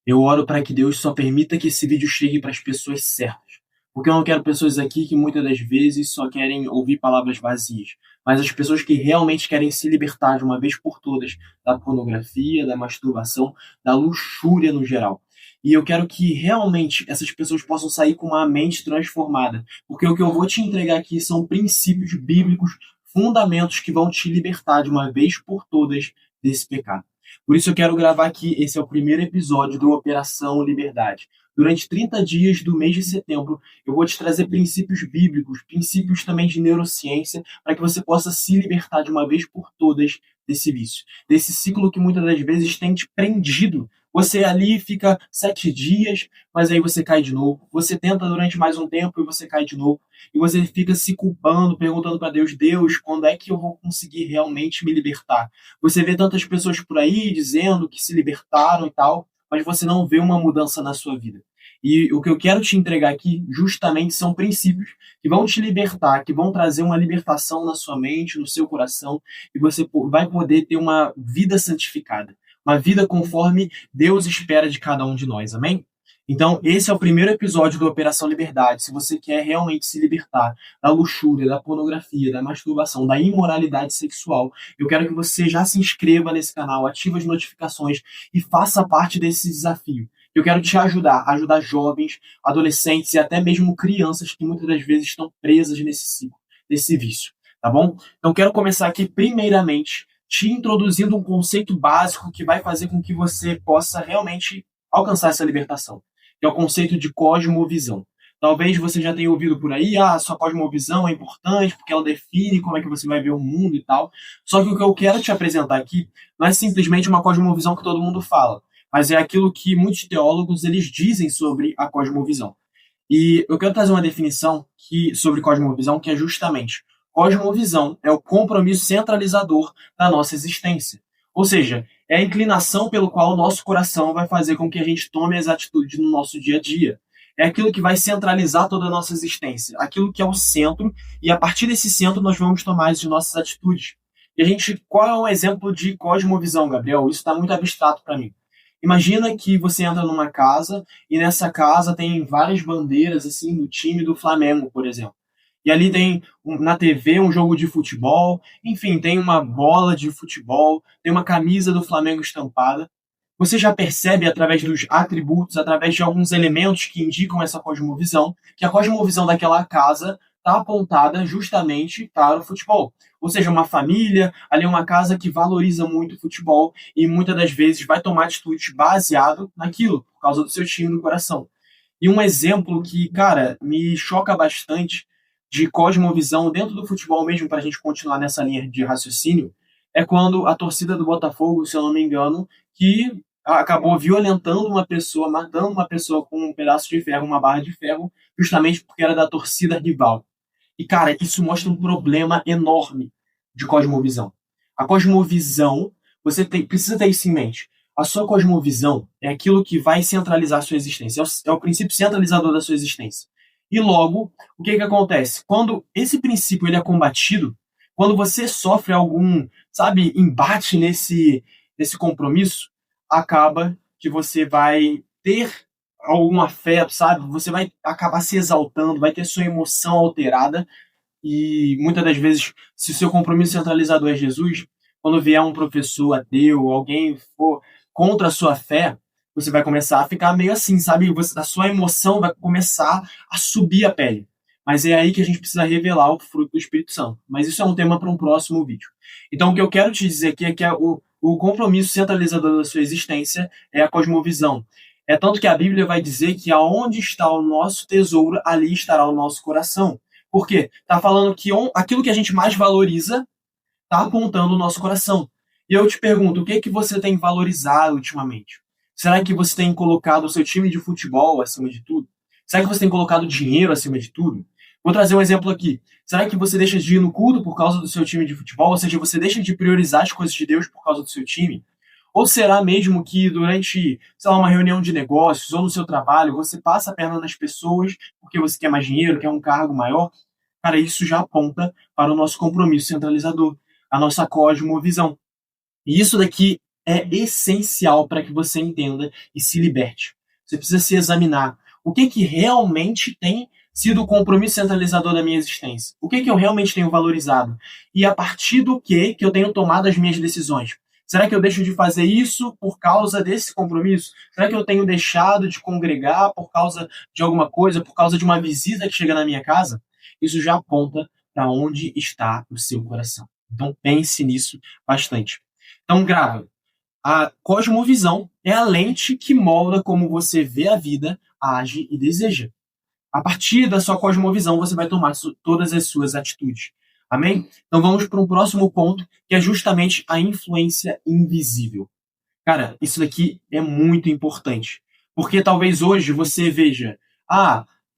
Eu oro para que Deus só permita que esse vídeo chegue para as pessoas certas. Porque eu não quero pessoas aqui que muitas das vezes só querem ouvir palavras vazias, mas as pessoas que realmente querem se libertar de uma vez por todas da pornografia, da masturbação, da luxúria no geral. E eu quero que realmente essas pessoas possam sair com uma mente transformada. Porque o que eu vou te entregar aqui são princípios bíblicos, fundamentos que vão te libertar de uma vez por todas desse pecado. Por isso eu quero gravar aqui, esse é o primeiro episódio do Operação Liberdade. Durante 30 dias do mês de setembro, eu vou te trazer princípios bíblicos, princípios também de neurociência, para que você possa se libertar de uma vez por todas desse vício, desse ciclo que muitas das vezes tem te prendido. Você ali fica 7 dias, mas aí você cai de novo. Você tenta durante mais um tempo e você cai de novo. E você fica se culpando, perguntando para Deus, Deus, quando é que eu vou conseguir realmente me libertar? Você vê tantas pessoas por aí dizendo que se libertaram e tal, mas você não vê uma mudança na sua vida. E o que eu quero te entregar aqui, justamente, são princípios que vão te libertar, que vão trazer uma libertação na sua mente, no seu coração, e você vai poder ter uma vida santificada, uma vida conforme Deus espera de cada um de nós, amém? Então, esse é o primeiro episódio do Operação Liberdade. Se você quer realmente se libertar da luxúria, da pornografia, da masturbação, da imoralidade sexual, eu quero que você já se inscreva nesse canal, ative as notificações e faça parte desse desafio. Eu quero te ajudar jovens, adolescentes e até mesmo crianças que muitas das vezes estão presas nesse ciclo, nesse vício, tá bom? Então, quero começar aqui, primeiramente, te introduzindo um conceito básico que vai fazer com que você possa realmente alcançar essa libertação, que é o conceito de cosmovisão. Talvez você já tenha ouvido por aí, sua cosmovisão é importante porque ela define como é que você vai ver o mundo e tal. Só que o que eu quero te apresentar aqui não é simplesmente uma cosmovisão que todo mundo fala, mas é aquilo que muitos teólogos eles dizem sobre a cosmovisão. E eu quero trazer uma definição sobre cosmovisão que é justamente: cosmovisão é o compromisso centralizador da nossa existência. Ou seja, é a inclinação pelo qual o nosso coração vai fazer com que a gente tome as atitudes no nosso dia a dia. É aquilo que vai centralizar toda a nossa existência, aquilo que é o centro, e a partir desse centro nós vamos tomar as nossas atitudes. E qual é um exemplo de cosmovisão, Gabriel? Isso está muito abstrato para mim. Imagina que você entra numa casa e nessa casa tem várias bandeiras assim do time do Flamengo, por exemplo. E ali tem na TV um jogo de futebol, enfim, tem uma bola de futebol, tem uma camisa do Flamengo estampada. Você já percebe através dos atributos, através de alguns elementos que indicam essa cosmovisão, que a cosmovisão daquela casa está apontada justamente para o futebol. Ou seja, uma família, ali é uma casa que valoriza muito o futebol e muitas das vezes vai tomar atitudes baseado naquilo, por causa do seu time no coração. E um exemplo que, cara, me choca bastante de cosmovisão dentro do futebol mesmo, para a gente continuar nessa linha de raciocínio, é quando a torcida do Botafogo, se eu não me engano, que acabou violentando uma pessoa, matando uma pessoa com um pedaço de ferro, uma barra de ferro, justamente porque era da torcida rival. E, cara, isso mostra um problema enorme de cosmovisão. A cosmovisão, precisa ter isso em mente. A sua cosmovisão é aquilo que vai centralizar a sua existência. É o princípio centralizador da sua existência. E logo, o que acontece? Quando esse princípio ele é combatido, quando você sofre algum, sabe, embate nesse compromisso, acaba que você vai ter algum afeto, sabe? Você vai acabar se exaltando, vai ter sua emoção alterada e muitas das vezes, se o seu compromisso centralizador é Jesus, quando vier um professor ateu, alguém for contra a sua fé, você vai começar a ficar meio assim, sabe? A sua emoção vai começar a subir a pele. Mas é aí que a gente precisa revelar o fruto do Espírito Santo. Mas isso é um tema para um próximo vídeo. Então, o que eu quero te dizer aqui é que o compromisso centralizador da sua existência é a cosmovisão. É tanto que a Bíblia vai dizer que aonde está o nosso tesouro, ali estará o nosso coração. Por quê? Está falando que aquilo que a gente mais valoriza está apontando o nosso coração. E eu te pergunto, o que você tem valorizado ultimamente? Será que você tem colocado o seu time de futebol acima de tudo? Será que você tem colocado dinheiro acima de tudo? Vou trazer um exemplo aqui. Será que você deixa de ir no culto por causa do seu time de futebol? Ou seja, você deixa de priorizar as coisas de Deus por causa do seu time? Ou será mesmo que durante, sei lá, uma reunião de negócios ou no seu trabalho, você passa a perna nas pessoas porque você quer mais dinheiro, quer um cargo maior? Cara, isso já aponta para o nosso compromisso centralizador, a nossa cosmovisão. E isso daqui é essencial para que você entenda e se liberte. Você precisa se examinar. O que realmente tem sido o compromisso centralizador da minha existência? O que eu realmente tenho valorizado? E a partir do que eu tenho tomado as minhas decisões? Será que eu deixo de fazer isso por causa desse compromisso? Será que eu tenho deixado de congregar por causa de alguma coisa, por causa de uma visita que chega na minha casa? Isso já aponta para onde está o seu coração. Então pense nisso bastante. Então grava. A cosmovisão é a lente que molda como você vê a vida, age e deseja. A partir da sua cosmovisão, você vai tomar todas as suas atitudes. Amém? Então vamos para um próximo ponto, que é justamente a influência invisível. Cara, isso daqui é muito importante. Porque talvez hoje você veja,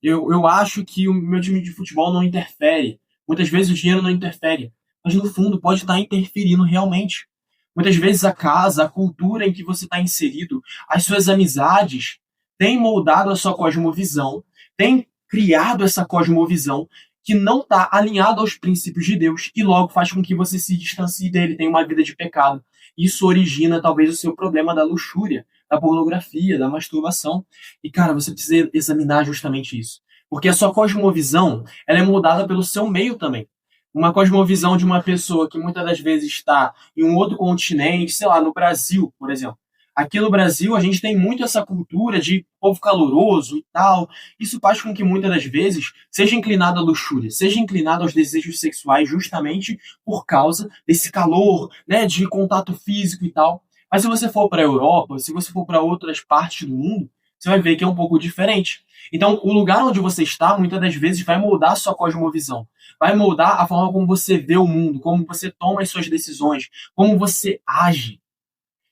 eu acho que o meu time de futebol não interfere. Muitas vezes o dinheiro não interfere. Mas no fundo pode estar interferindo realmente. Muitas vezes a casa, a cultura em que você está inserido, as suas amizades têm moldado a sua cosmovisão, têm criado essa cosmovisão que não está alinhada aos princípios de Deus e logo faz com que você se distancie dele, tenha uma vida de pecado. Isso origina talvez o seu problema da luxúria, da pornografia, da masturbação. E cara, você precisa examinar justamente isso. Porque a sua cosmovisão, ela é moldada pelo seu meio também. Uma cosmovisão de uma pessoa que muitas das vezes está em um outro continente, sei lá, no Brasil, por exemplo. Aqui no Brasil, a gente tem muito essa cultura de povo caloroso e tal. Isso faz com que muitas das vezes seja inclinado à luxúria, seja inclinado aos desejos sexuais justamente por causa desse calor, né, de contato físico e tal. Mas se você for para a Europa, se você for para outras partes do mundo, você vai ver que é um pouco diferente. Então, o lugar onde você está, muitas das vezes, vai moldar a sua cosmovisão. Vai moldar a forma como você vê o mundo, como você toma as suas decisões, como você age.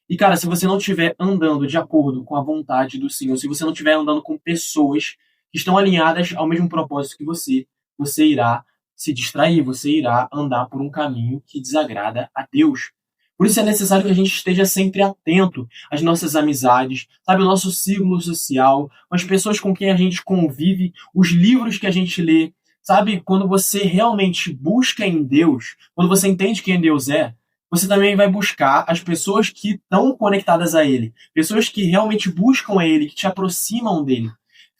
E, cara, se você não estiver andando de acordo com a vontade do Senhor, se você não estiver andando com pessoas que estão alinhadas ao mesmo propósito que você irá se distrair, você irá andar por um caminho que desagrada a Deus. Por isso é necessário que a gente esteja sempre atento às nossas amizades, sabe, o nosso círculo social, as pessoas com quem a gente convive, os livros que a gente lê. Sabe, quando você realmente busca em Deus, quando você entende quem Deus é, você também vai buscar as pessoas que estão conectadas a Ele, pessoas que realmente buscam a Ele, que te aproximam dele.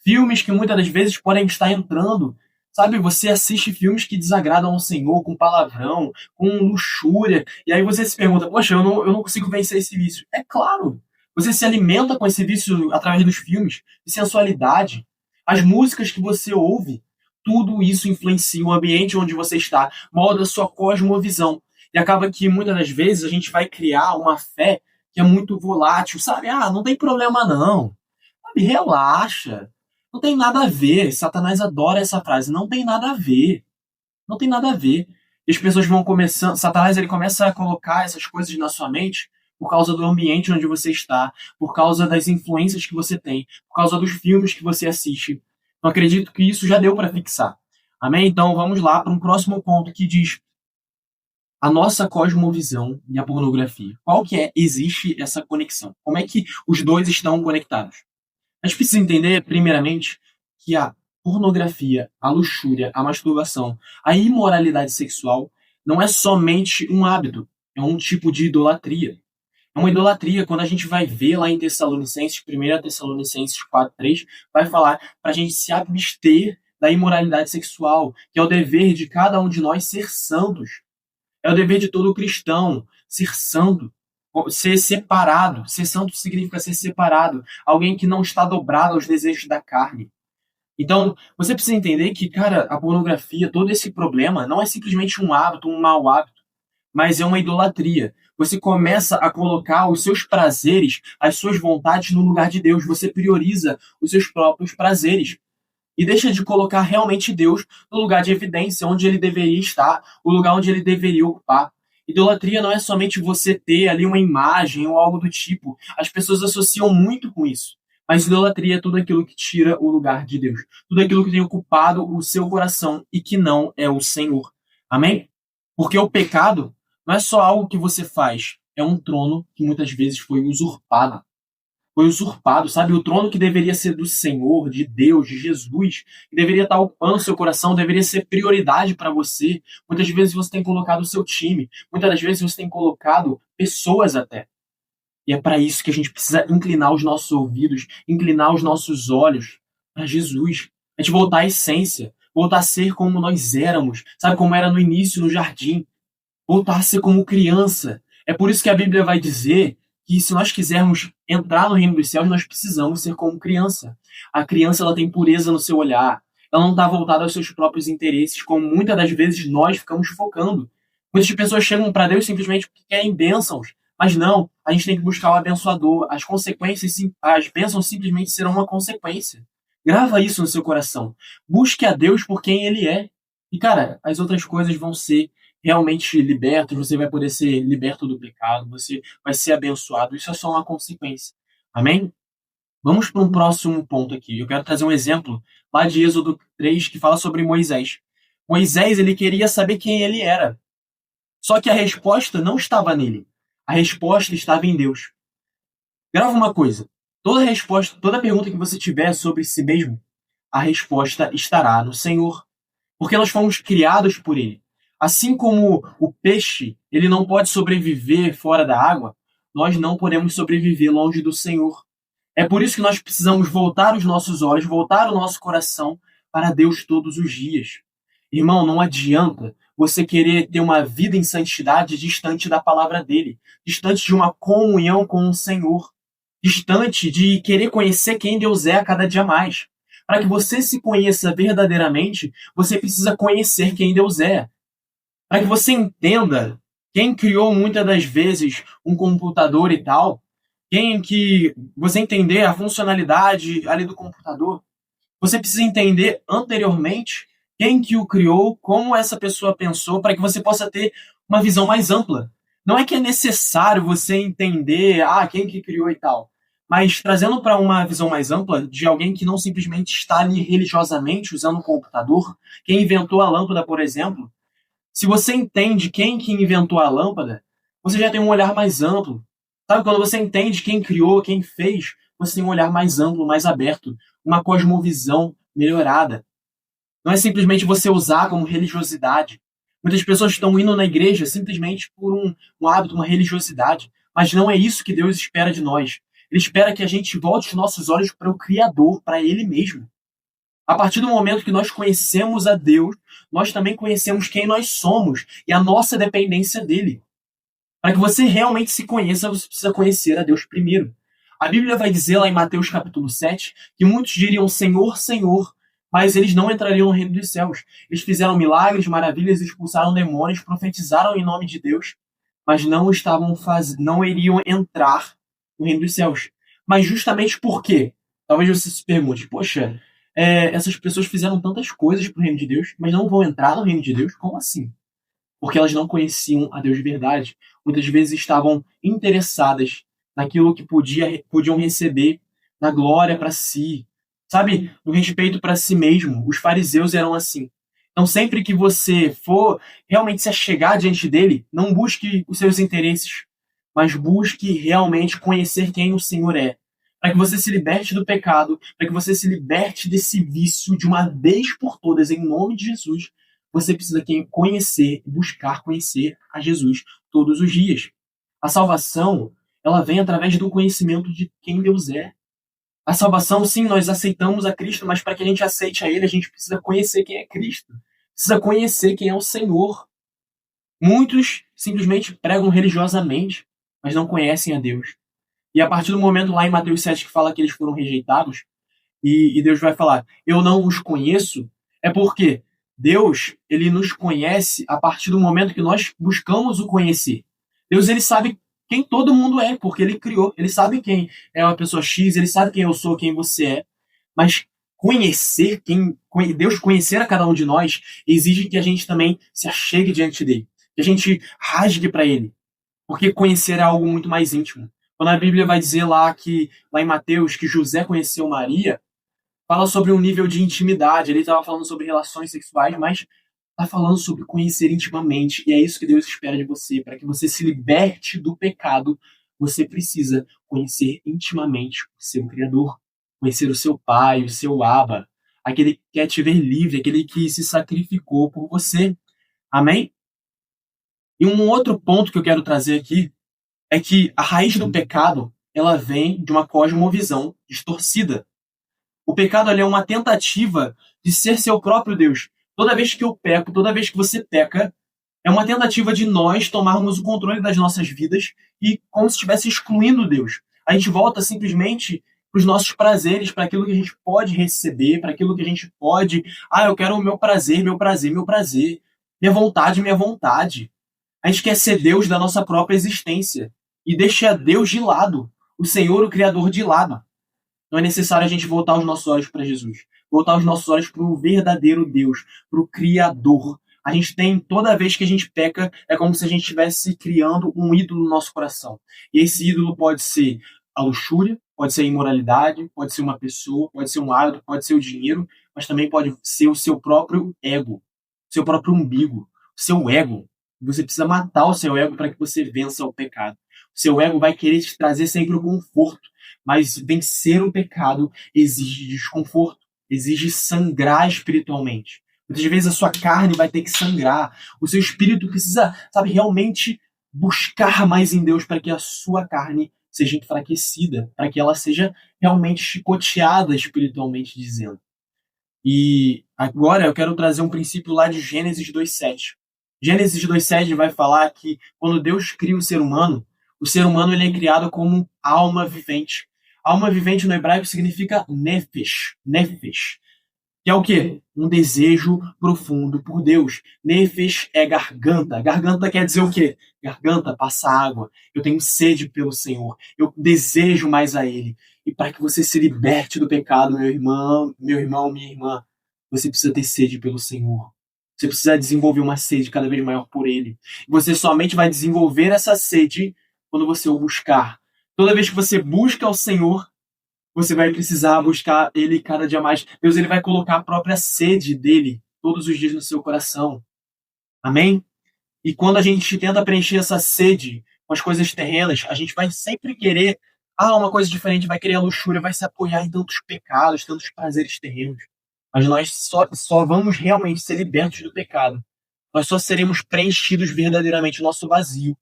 Filmes que muitas das vezes podem estar entrando, sabe? Você assiste filmes que desagradam ao Senhor, com palavrão, com luxúria, e aí você se pergunta, poxa, eu não consigo vencer esse vício. É claro, você se alimenta com esse vício através dos filmes, de sensualidade, as músicas que você ouve, tudo isso influencia o ambiente onde você está, molda a sua cosmovisão. E acaba que muitas das vezes a gente vai criar uma fé que é muito volátil, sabe? Não tem problema não. Sabe? Relaxa. Não tem nada a ver. Satanás adora essa frase. Não tem nada a ver. Não tem nada a ver. E as pessoas vão começando. Satanás ele começa a colocar essas coisas na sua mente por causa do ambiente onde você está, por causa das influências que você tem, por causa dos filmes que você assiste. Eu acredito que isso já deu para fixar. Amém? Então vamos lá para um próximo ponto que diz a nossa cosmovisão e a pornografia. Qual que é? Existe essa conexão? Como é que os dois estão conectados? A gente precisa entender, primeiramente, que a pornografia, a luxúria, a masturbação, a imoralidade sexual não é somente um hábito, é um tipo de idolatria. É uma idolatria, quando a gente vai ver lá em Tessalonicenses, 1 Tessalonicenses 4:3, vai falar para a gente se abster da imoralidade sexual, que é o dever de cada um de nós ser santos. É o dever de todo cristão ser santo, ser separado. Ser santo significa ser separado. Alguém que não está dobrado aos desejos da carne. Então, você precisa entender que, cara, a pornografia, todo esse problema, não é simplesmente um hábito, um mau hábito, mas é uma idolatria. Você começa a colocar os seus prazeres, as suas vontades no lugar de Deus. Você prioriza os seus próprios prazeres. E deixa de colocar realmente Deus no lugar de evidência, onde ele deveria estar, o lugar onde ele deveria ocupar. Idolatria não é somente você ter ali uma imagem ou algo do tipo. As pessoas associam muito com isso. Mas idolatria é tudo aquilo que tira o lugar de Deus. Tudo aquilo que tem ocupado o seu coração e que não é o Senhor. Amém? Porque o pecado não é só algo que você faz. É um trono que muitas vezes foi usurpado. Foi usurpado, sabe? O trono que deveria ser do Senhor, de Deus, de Jesus, que deveria estar ocupando seu coração, deveria ser prioridade para você. Muitas vezes você tem colocado o seu time, muitas das vezes você tem colocado pessoas até. E é para isso que a gente precisa inclinar os nossos ouvidos, inclinar os nossos olhos para Jesus. A gente voltar à essência, voltar a ser como nós éramos, sabe, como era no início, no jardim. Voltar a ser como criança. É por isso que a Bíblia vai dizer que se nós quisermos entrar no reino dos céus, nós precisamos ser como criança. A criança ela tem pureza no seu olhar. Ela não está voltada aos seus próprios interesses, como muitas das vezes nós ficamos focando. Muitas pessoas chegam para Deus simplesmente porque querem bênçãos. Mas não, a gente tem que buscar o abençoador. As consequências, as bênçãos simplesmente serão uma consequência. Grava isso no seu coração. Busque a Deus por quem Ele é. E, cara, as outras coisas vão ser realmente libertos, você vai poder ser liberto do pecado, você vai ser abençoado. Isso é só uma consequência. Amém? Vamos para um próximo ponto aqui. Eu quero trazer um exemplo lá de Êxodo 3 que fala sobre Moisés. Moisés, ele queria saber quem ele era. Só que a resposta não estava nele. A resposta estava em Deus. Grava uma coisa. Toda resposta, toda pergunta que você tiver sobre si mesmo, a resposta estará no Senhor. Porque nós fomos criados por Ele. Assim como o peixe, ele não pode sobreviver fora da água, nós não podemos sobreviver longe do Senhor. É por isso que nós precisamos voltar os nossos olhos, voltar o nosso coração para Deus todos os dias. Irmão, não adianta você querer ter uma vida em santidade distante da palavra dele, distante de uma comunhão com o Senhor, distante de querer conhecer quem Deus é a cada dia mais. Para que você se conheça verdadeiramente, você precisa conhecer quem Deus é. Para que você entenda quem criou muitas das vezes um computador e tal, quem que você entender a funcionalidade ali do computador, você precisa entender anteriormente quem que o criou, como essa pessoa pensou, para que você possa ter uma visão mais ampla. Não é que é necessário você entender quem que criou e tal, mas trazendo para uma visão mais ampla de alguém que não simplesmente está ali religiosamente usando o computador, quem inventou a lâmpada, por exemplo, se você entende quem que inventou a lâmpada, você já tem um olhar mais amplo. Sabe, quando você entende quem criou, quem fez, você tem um olhar mais amplo, mais aberto, uma cosmovisão melhorada. Não é simplesmente você usar como religiosidade. Muitas pessoas estão indo na igreja simplesmente por um hábito, uma religiosidade. Mas não é isso que Deus espera de nós. Ele espera que a gente volte os nossos olhos para o Criador, para Ele mesmo. A partir do momento que nós conhecemos a Deus, nós também conhecemos quem nós somos e a nossa dependência dele. Para que você realmente se conheça, você precisa conhecer a Deus primeiro. A Bíblia vai dizer lá em Mateus capítulo 7 que muitos diriam Senhor, Senhor, mas eles não entrariam no reino dos céus. Eles fizeram milagres, maravilhas, expulsaram demônios, profetizaram em nome de Deus, mas não iriam entrar no reino dos céus. Mas justamente por quê? Talvez você se pergunte, poxa, essas pessoas fizeram tantas coisas para o reino de Deus, mas não vão entrar no reino de Deus? Como assim? Porque elas não conheciam a Deus de verdade. Muitas vezes estavam interessadas naquilo que podiam receber, na glória para si, sabe? No respeito para si mesmo. Os fariseus eram assim. Então, sempre que você for realmente se achegar diante dele, não busque os seus interesses, mas busque realmente conhecer quem o Senhor é. Para que você se liberte do pecado, para que você se liberte desse vício de uma vez por todas, em nome de Jesus, você precisa conhecer, buscar conhecer a Jesus todos os dias. A salvação, ela vem através do conhecimento de quem Deus é. A salvação, sim, nós aceitamos a Cristo, mas para que a gente aceite a Ele, a gente precisa conhecer quem é Cristo. Precisa conhecer quem é o Senhor. Muitos simplesmente pregam religiosamente, mas não conhecem a Deus. E a partir do momento lá em Mateus 7 que fala que eles foram rejeitados, e Deus vai falar, eu não os conheço, é porque Deus, ele nos conhece a partir do momento que nós buscamos o conhecer. Deus, ele sabe quem todo mundo é, porque ele criou. Ele sabe quem é uma pessoa X, ele sabe quem eu sou, quem você é. Mas Deus conhecer a cada um de nós, exige que a gente também se achegue diante dele. Que a gente rasgue para ele. Porque conhecer é algo muito mais íntimo. Quando a Bíblia vai dizer lá em Mateus, que José conheceu Maria, fala sobre um nível de intimidade. Ele estava falando sobre relações sexuais, mas está falando sobre conhecer intimamente. E é isso que Deus espera de você. Para que você se liberte do pecado, você precisa conhecer intimamente o seu Criador. Conhecer o seu Pai, o seu Abba. Aquele que quer te ver livre, aquele que se sacrificou por você. Amém? E um outro ponto que eu quero trazer aqui é que a raiz do pecado, ela vem de uma cosmovisão distorcida. O pecado ali é uma tentativa de ser seu próprio Deus. Toda vez que eu peco, toda vez que você peca, é uma tentativa de nós tomarmos o controle das nossas vidas e como se estivesse excluindo Deus. A gente volta simplesmente para os nossos prazeres, para aquilo que a gente pode receber, para aquilo que a gente pode. Ah, eu quero o meu prazer, meu prazer, meu prazer. Minha vontade, minha vontade. A gente quer ser Deus da nossa própria existência e deixa Deus de lado, o Senhor, o Criador, de lado. Não é necessário a gente voltar os nossos olhos para Jesus, voltar os nossos olhos para o verdadeiro Deus, para o Criador. A gente tem, toda vez que a gente peca, é como se a gente estivesse criando um ídolo no nosso coração. E esse ídolo pode ser a luxúria, pode ser a imoralidade, pode ser uma pessoa, pode ser um hábito, pode ser o dinheiro, mas também pode ser o seu próprio ego, o seu próprio umbigo, o seu ego. Você precisa matar o seu ego para que você vença o pecado. O seu ego vai querer te trazer sempre o conforto, mas vencer o pecado exige desconforto, exige sangrar espiritualmente. Muitas vezes a sua carne vai ter que sangrar, o seu espírito precisa, sabe, realmente buscar mais em Deus para que a sua carne seja enfraquecida, para que ela seja realmente chicoteada espiritualmente dizendo. E agora eu quero trazer um princípio lá de Gênesis 2:7. Gênesis 2:7 vai falar que quando Deus cria o ser humano ele é criado como alma vivente. Alma vivente no hebraico significa nefesh, nefesh, que é o quê? Um desejo profundo por Deus. Nefesh é garganta. Garganta quer dizer o quê? Garganta passa água. Eu tenho sede pelo Senhor. Eu desejo mais a Ele. E para que você se liberte do pecado, meu irmão, minha irmã, você precisa ter sede pelo Senhor. Você precisa desenvolver uma sede cada vez maior por Ele. Você somente vai desenvolver essa sede quando você o buscar. Toda vez que você busca o Senhor, você vai precisar buscar Ele cada dia mais. Deus ele vai colocar a própria sede dele todos os dias no seu coração. Amém? E quando a gente tenta preencher essa sede com as coisas terrenas, a gente vai sempre querer uma coisa diferente, vai querer a luxúria, vai se apoiar em tantos pecados, tantos prazeres terrenos. Mas nós só vamos realmente ser libertos do pecado. Nós só seremos preenchidos verdadeiramente o nosso vazio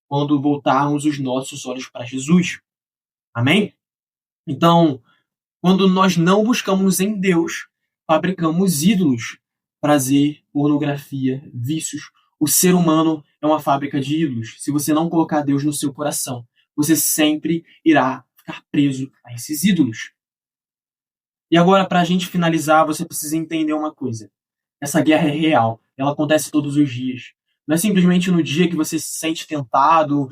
quando voltarmos os nossos olhos para Jesus. Amém? Então, quando nós não buscamos em Deus, fabricamos ídolos, prazer, pornografia, vícios. O ser humano é uma fábrica de ídolos. Se você não colocar Deus no seu coração, você sempre irá ficar preso a esses ídolos. E agora, para a gente finalizar, você precisa entender uma coisa. Essa guerra é real. Ela acontece todos os dias. Não é simplesmente no dia que você se sente tentado.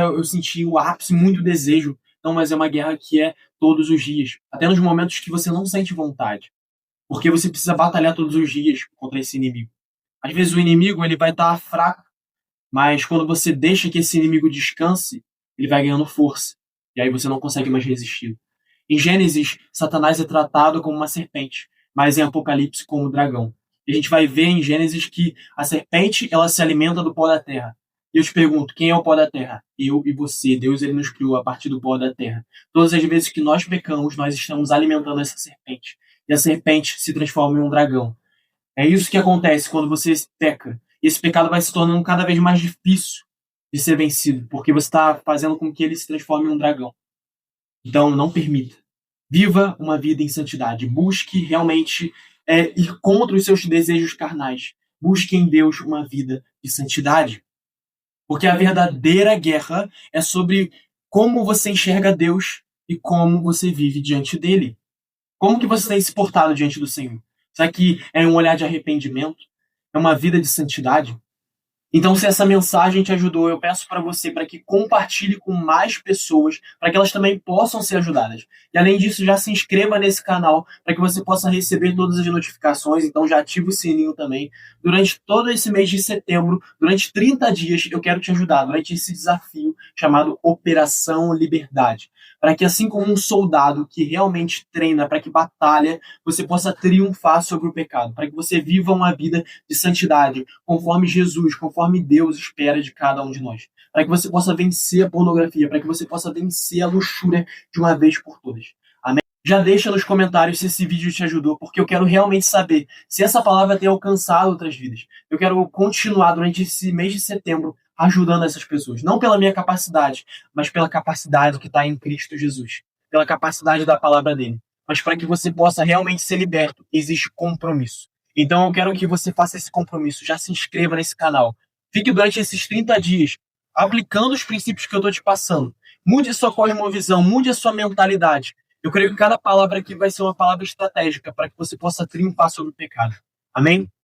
Eu senti o ápice, muito desejo. Não, mas é uma guerra que é todos os dias. Até nos momentos que você não sente vontade. Porque você precisa batalhar todos os dias contra esse inimigo. Às vezes o inimigo ele vai estar fraco. Mas quando você deixa que esse inimigo descanse, ele vai ganhando força. E aí você não consegue mais resistir. Em Gênesis, Satanás é tratado como uma serpente, mas em Apocalipse como um dragão. E a gente vai ver em Gênesis que a serpente ela se alimenta do pó da terra. E eu te pergunto, quem é o pó da terra? Eu e você. Deus ele nos criou a partir do pó da terra. Todas as vezes que nós pecamos, nós estamos alimentando essa serpente. E a serpente se transforma em um dragão. É isso que acontece quando você peca. E esse pecado vai se tornando cada vez mais difícil de ser vencido, porque você está fazendo com que ele se transforme em um dragão. Então, não permita. Viva uma vida em santidade. Busque realmente ir contra os seus desejos carnais. Busque em Deus uma vida de santidade. Porque a verdadeira guerra é sobre como você enxerga Deus e como você vive diante dele. Como que você tem se portado diante do Senhor? Será que é um olhar de arrependimento? É uma vida de santidade? Então, se essa mensagem te ajudou, eu peço para você para que compartilhe com mais pessoas, para que elas também possam ser ajudadas. E além disso, já se inscreva nesse canal para que você possa receber todas as notificações. Então, já ativa o sininho também. Durante todo esse mês de setembro, durante 30 dias, eu quero te ajudar durante esse desafio chamado Operação Liberdade. Para que, assim como um soldado que realmente treina, para que batalha, você possa triunfar sobre o pecado. Para que você viva uma vida de santidade, conforme Jesus, conforme Deus espera de cada um de nós. Para que você possa vencer a pornografia, para que você possa vencer a luxúria de uma vez por todas. Amém? Já deixa nos comentários se esse vídeo te ajudou, porque eu quero realmente saber se essa palavra tem alcançado outras vidas. Eu quero continuar durante esse mês de setembro ajudando essas pessoas. Não pela minha capacidade, mas pela capacidade que está em Cristo Jesus. Pela capacidade da palavra dele. Mas para que você possa realmente ser liberto, existe compromisso. Então eu quero que você faça esse compromisso. Já se inscreva nesse canal. Fique durante esses 30 dias aplicando os princípios que eu estou te passando. Mude a sua cosmovisão, mude a sua mentalidade. Eu creio que cada palavra aqui vai ser uma palavra estratégica para que você possa triunfar sobre o pecado. Amém?